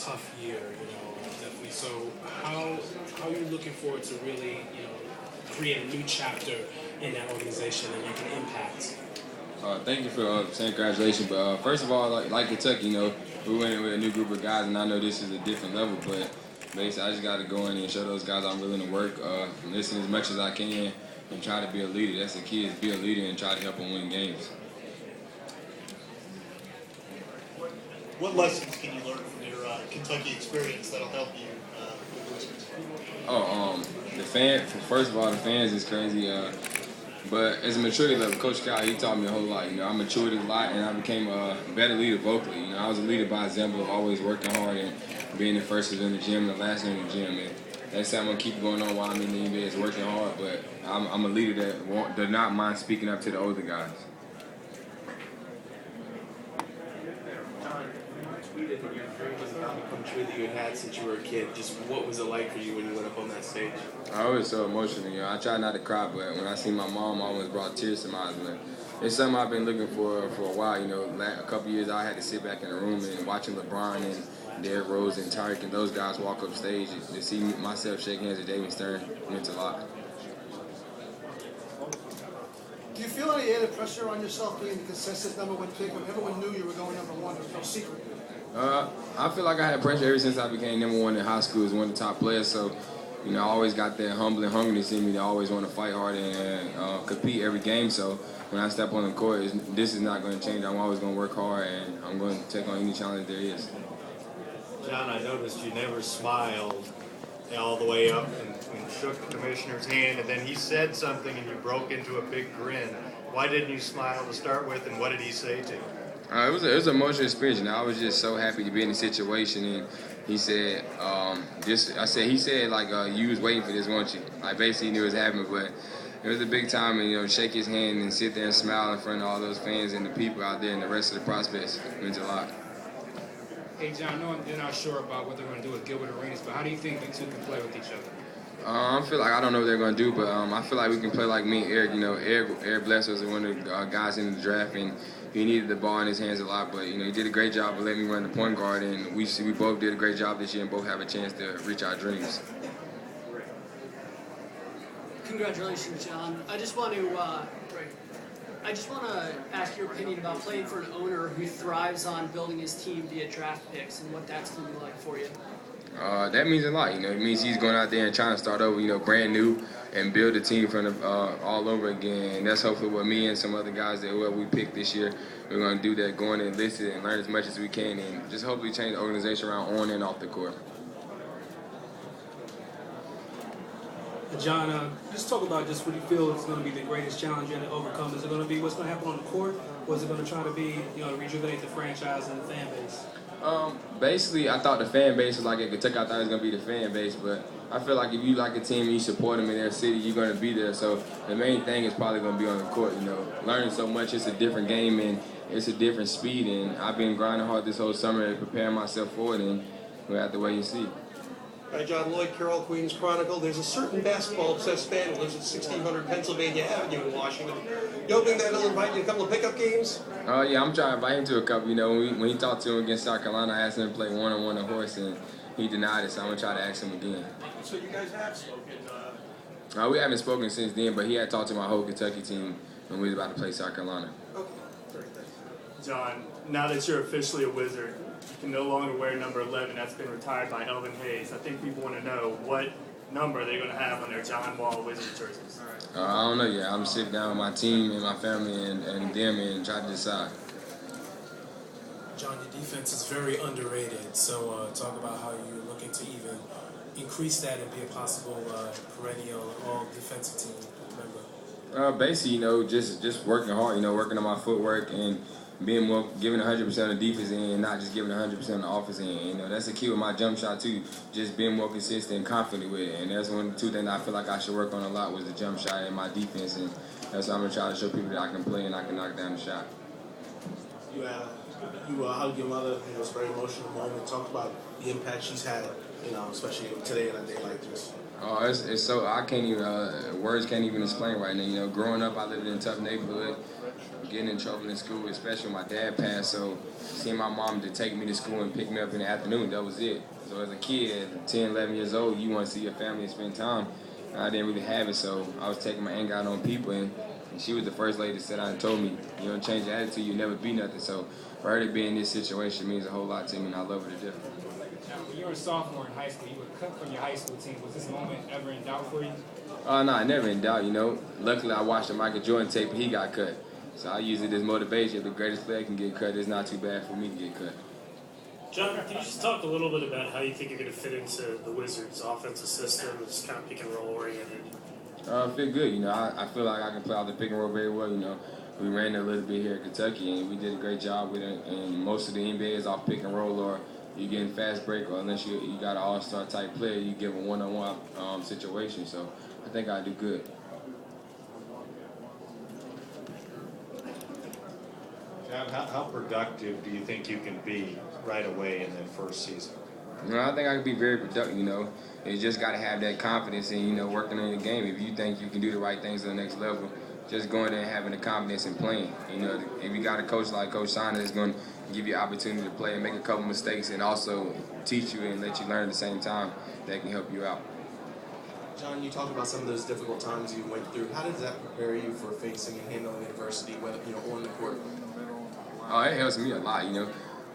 tough year, definitely. So how are you looking forward to really, create a new chapter in that organization and make an impact? Thank you for saying congratulations. But first of all, like Kentucky, we went in with a new group of guys, and I know this is a different level. But basically, I just got to go in and show those guys I'm willing to work, listen as much as I can, and try to be a leader. That's the key: is be a leader and try to help them win games. What lessons can you learn from your Kentucky experience that'll help you with the Wizards? The first of all, the fans is crazy. But as a maturity level, Coach Cal, he taught me a whole lot. I matured a lot, and I became a better leader vocally. I was a leader by example of always working hard and being the first one in the gym and the last one in the gym. And that's how I'm going to keep going on while I'm in the NBA is working hard. But I'm a leader that does not mind speaking up to the older guys. Tweeted that your dream was about to come true that you had since you were a kid. Just what was it like for you when you went up on that stage? I was so emotional. I try not to cry, but when I see my mom, I almost brought tears to my eyes. Man. It's something I've been looking for a while. A couple years I had to sit back in the room and watching LeBron and Derrick Rose and Tyreek and those guys walk up stage to see myself shake hands with David Stern meant a lot. Do you feel any added pressure on yourself being the consensus number one pick when everyone knew you were going number one? There was no secret. I feel like I had pressure ever since I became number one in high school as one of the top players. So, I always got that humble and hungry to see me to always want to fight hard and compete every game. So when I step on the court, this is not going to change. I'm always going to work hard, and I'm going to take on any challenge there is. John, I noticed you never smiled all the way up and shook the commissioner's hand, and then he said something and you broke into a big grin. Why didn't you smile to start with, and what did he say to you? It was an emotional experience. I was just so happy to be in the situation, and he said, you was waiting for this, weren't you? Like basically he knew it was happening, but it was a big time, and shake his hand and sit there and smile in front of all those fans and the people out there and the rest of the prospects means a lot. Hey John, I know you're not sure about what they're going to do with Gilbert Arenas, but how do you think the two can play with each other? I feel like I don't know what they're going to do, but I feel like we can play like me and Eric. Eric Bledsoe was one of the guys in the draft, and he needed the ball in his hands a lot. But he did a great job of letting me run the point guard, and we both did a great job this year, and both have a chance to reach our dreams. Congratulations, John. I just want to ask your opinion about playing for an owner who thrives on building his team via draft picks and what that's going to be like for you. That means a lot. It means he's going out there and trying to start over, brand new and build a team from all over again. And that's hopefully what me and some other guys that whoever we pick this year, we're going to do that, go in and listen and learn as much as we can and just hopefully change the organization around on and off the court. John, just talk about just what you feel is going to be the greatest challenge you have to overcome. Is it going to be what's going to happen on the court, or is it going to try to be, rejuvenate the franchise and the fan base? Basically, I thought the fan base was like at Kentucky. I thought it was going to be the fan base, but I feel like if you like a team and you support them in their city, you're going to be there. So the main thing is probably going to be on the court, Learning so much, it's a different game and it's a different speed, and I've been grinding hard this whole summer and preparing myself for it, and we'll have to wait and see. All right, John Lloyd, Carroll, Queens Chronicle. There's a certain basketball-obsessed fan who lives at 1600 Pennsylvania Avenue in Washington. You hoping that he'll invite you to a couple of pickup games? Yeah, I'm trying to invite him to a couple. When he talked to him against South Carolina, I asked him to play one-on-one a horse, and he denied it, so I'm going to try to ask him again. So you guys have spoken? We haven't spoken since then, but he had talked to my whole Kentucky team when we was about to play South Carolina. Okay. John, now that you're officially a Wizard, you can no longer wear number 11. That's been retired by Elvin Hayes. I think people want to know what number they're going to have on their John Wall Wizard jerseys. I don't know yet. I'm sitting down with my team and my family and them and try to decide. John, your defense is very underrated. So talk about how you're looking to even increase that and be a possible perennial all-defensive team member. Basically, just working hard. Working on my footwork and being more giving 100% of the defense end and not just giving 100% of the offense end. That's the key with my jump shot too. Just being more consistent and confident with it. And that's one of the two things I feel like I should work on a lot was the jump shot and my defense. And that's what I'm gonna try to show people that I can play and I can knock down the shot. You hugged your mother. It was a very emotional moment. Talk about the impact she's had. Especially today on a day like this. Oh, it's so I can't even words can't even explain right now. Growing up, I lived in a tough neighborhood, getting in trouble in school, especially when my dad passed. So seeing my mom to take me to school and pick me up in the afternoon, that was it. So as a kid, at 10, 11 years old, you want to see your family and spend time. I didn't really have it, so I was taking my anger out on people, and she was the first lady that sat down and told me, you don't change your attitude, you'll never be nothing. So for her to be in this situation means a whole lot to me, and I love her to death. Now, when you were a sophomore in high school, you were cut from your high school team. Was this moment ever in doubt for you? No, never in doubt, you know. Luckily, I watched the Michael Jordan tape, and he got cut. So I use it as motivation. If the greatest player can get cut, it's not too bad for me to get cut. John, can you just talk a little bit about how you think you're going to fit into the Wizards' offensive system, just kind of pick and roll oriented? I feel good, you know. I feel like I can play off the pick and roll very well, you know. We ran it a little bit here in Kentucky, and we did a great job with it. And most of the NBA is off pick and roll, or you get in fast break, or unless you got an all-star type player, you give a one-on-one situation. So I think I do good. John, how productive do you think you can be right away in that first season? You know, I think I can be very productive, you know. You just got to have that confidence in, you know, working on your game. If you think you can do the right things to the next level, just going there and having the confidence in playing. You know, if you got a coach like Coach Saunders, that's going to give you an opportunity to play and make a couple mistakes and also teach you and let you learn at the same time, that can help you out. John, you talked about some of those difficult times you went through. How does that prepare you for facing and handling adversity, whether on the court? Oh, it helps me a lot, you know.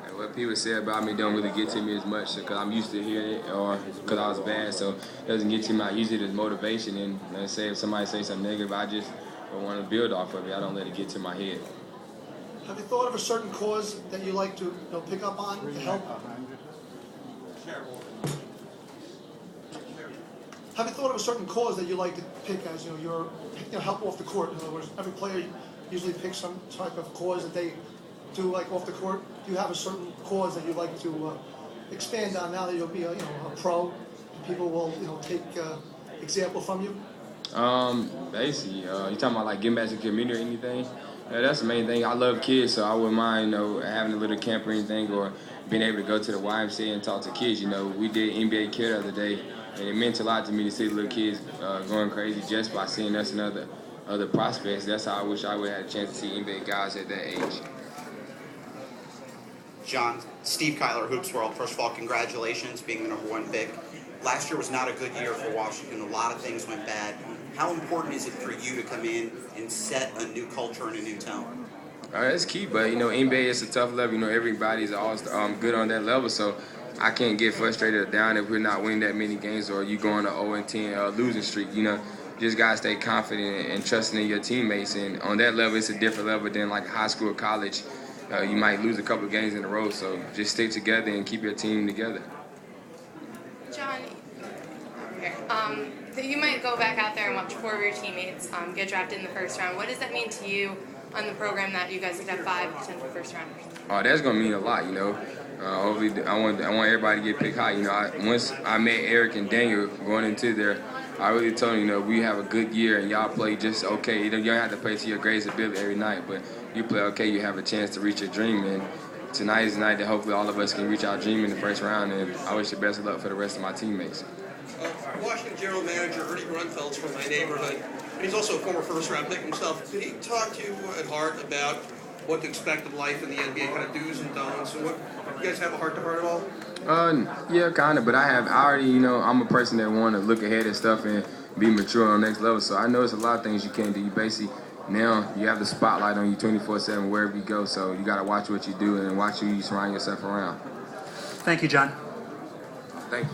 Like what people say about me don't really get to me as much because I'm used to hearing it or because I was bad, so it doesn't get to me. I use it as motivation, and let's say if somebody says something negative, I just want to build off of it. I don't let it get to my head. Have you thought of a certain cause that you like to pick up on to help? Have you thought of a certain cause that you like to pick as your help off the court? In other words, every player usually picks some type of cause that they do like off the court. Do you have a certain cause that you like to expand on now that you'll be a pro? And people will take example from you. Basically, you talking about like getting back to the community or anything? Yeah, that's the main thing. I love kids, so I wouldn't mind, having a little camp or anything, or being able to go to the YMCA and talk to kids. You know, we did NBA Kid the other day, and it meant a lot to me to see the little kids going crazy just by seeing us and other prospects. That's how I wish I would have had a chance to see NBA guys at that age. John, Steve Kyler, Hoops World. First of all, congratulations being the #1 pick. Last year was not a good year for Washington. A lot of things went bad. How important is it for you to come in and set a new culture and a new tone? That's key, but NBA is a tough level. Everybody's all good on that level, so I can't get frustrated or down if we're not winning that many games or you go on an 0-10 losing streak. Just gotta stay confident and trusting in your teammates. And on that level, it's a different level than like high school or college. You might lose a couple of games in a row, so just stick together and keep your team together. John, you might go back out there and watch 4 of your teammates get drafted in the first round. What does that mean to you on the program that you guys could have 5 potential first rounders? Oh, that's gonna mean a lot, Hopefully, I want everybody to get picked high. Once I met Eric and Daniel going into there, I really told them, we have a good year and y'all play just okay. You don't have to play to your greatest ability every night, but you play okay, you have a chance to reach your dream. And tonight is the night that hopefully all of us can reach our dream in the first round. And I wish the best of luck for the rest of my teammates. Washington General Manager Ernie Grunfeld's from my neighborhood, and he's also a former first-round pick himself. Did he talk to you at heart about what to expect of life in the NBA, kind of do's and don'ts, and what you guys have a heart-to-heart at all? Yeah, kind of, but I already, I'm a person that want to look ahead at stuff and be mature on the next level, so I know it's a lot of things you can't do. You basically, now you have the spotlight on you 24/7 wherever you go, so you got to watch what you do and watch who you surround yourself around. Thank you, John. Thank you.